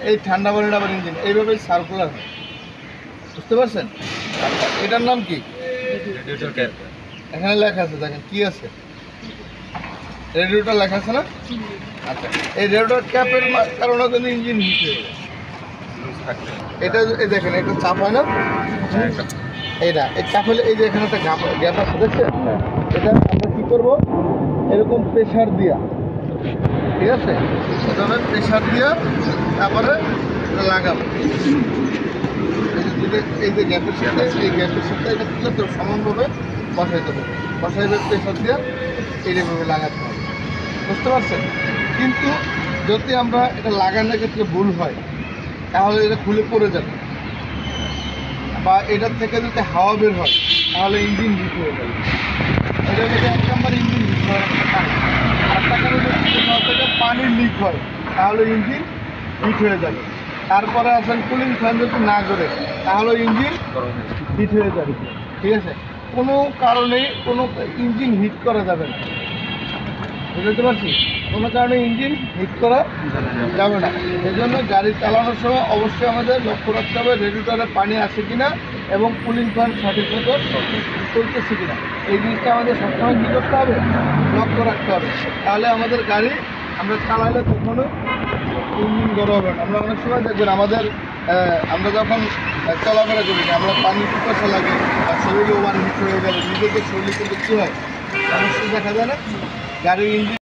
এই ঠান্ডা পানির আবার ইঞ্জিন এইভাবেই সার্কুলার হয়, বুঝতে পারছেন? আচ্ছা, এটার নাম কি? এখানে লেখা আছে, দেখেন কি আছে, রেডিয়েটর লেখা আছে না? আচ্ছা, এই রেডিয়েটর ক্যাপের কারণে কিন্তু ইঞ্জিন হিট হয়ে যায়। এটা এই দেখেন, একটা চাপ হয় না, এইটা এই চাপ হলে এই যে এখানে একটা গ্যাপ আছে, দেখছেন? এটা আমরা কি করবো, এরকম প্রেশার দিয়া, ঠিক আছে, প্রথমে প্রেশার দিয়া তারপরে এটা লাগাবো। এই যে গ্যাপের সাথে এই গ্যাপের সাথে এটা তুলে তো সমানভাবে বসাইতে হবে, বসাইবে প্রেশার দিয়া এইভাবে লাগাতে হবে, বুঝতে পারছেন? কিন্তু যদি আমরা এটা লাগানোর ক্ষেত্রে ভুল হয় তাহলে এটা খুলে পড়ে যাবে, বা এটার থেকে যদি হাওয়া বের হয় তাহলে ইঞ্জিন হিট হয়ে যাবে। এটা যদি 1 নম্বর ইঞ্জিন হিট হওয়ার একটা কারণ। আরেকটা কারণ যদি কোথাও থেকে পানির লিক হয় তাহলে ইঞ্জিন হিট হয়ে যাবে। তারপরে আসেন কুলিং ফ্যান যদি না করে তাহলে ইঞ্জিন হিট হয়ে যাবে, ঠিক আছে? কোনো কারণেই কোনো ইঞ্জিন হিট করা যাবে না, বুঝতে পারছি? কোনো কারণে ইঞ্জিন হিট করা যাবে না। এই জন্য গাড়ি চালানোর সময় অবশ্যই আমাদের লক্ষ্য রাখতে হবে রেডিয়েটরে পানি আছে কিনা এবং কুলিং ফ্যান সঠিক মতো চলতেছে কিনা। এই জিনিসটা আমাদের সবসময় কী করতে হবে, লক্ষ্য রাখতে হবে। তাহলে আমাদের গাড়ি আমরা চালালে কখনো ইঞ্জিন গরম হবে না। আমরা অনেক সময় দেখবেন আমাদের আমরা যখন চলাফেরা করি আমরা পানির পিপাসা লাগে বা শরীরে ওভার হিট হয়ে গেলে নিজেদের শরীরে কিন্তু কী হয়, সমস্যা দেখা যায় না? গাড়ির ইঞ্জিন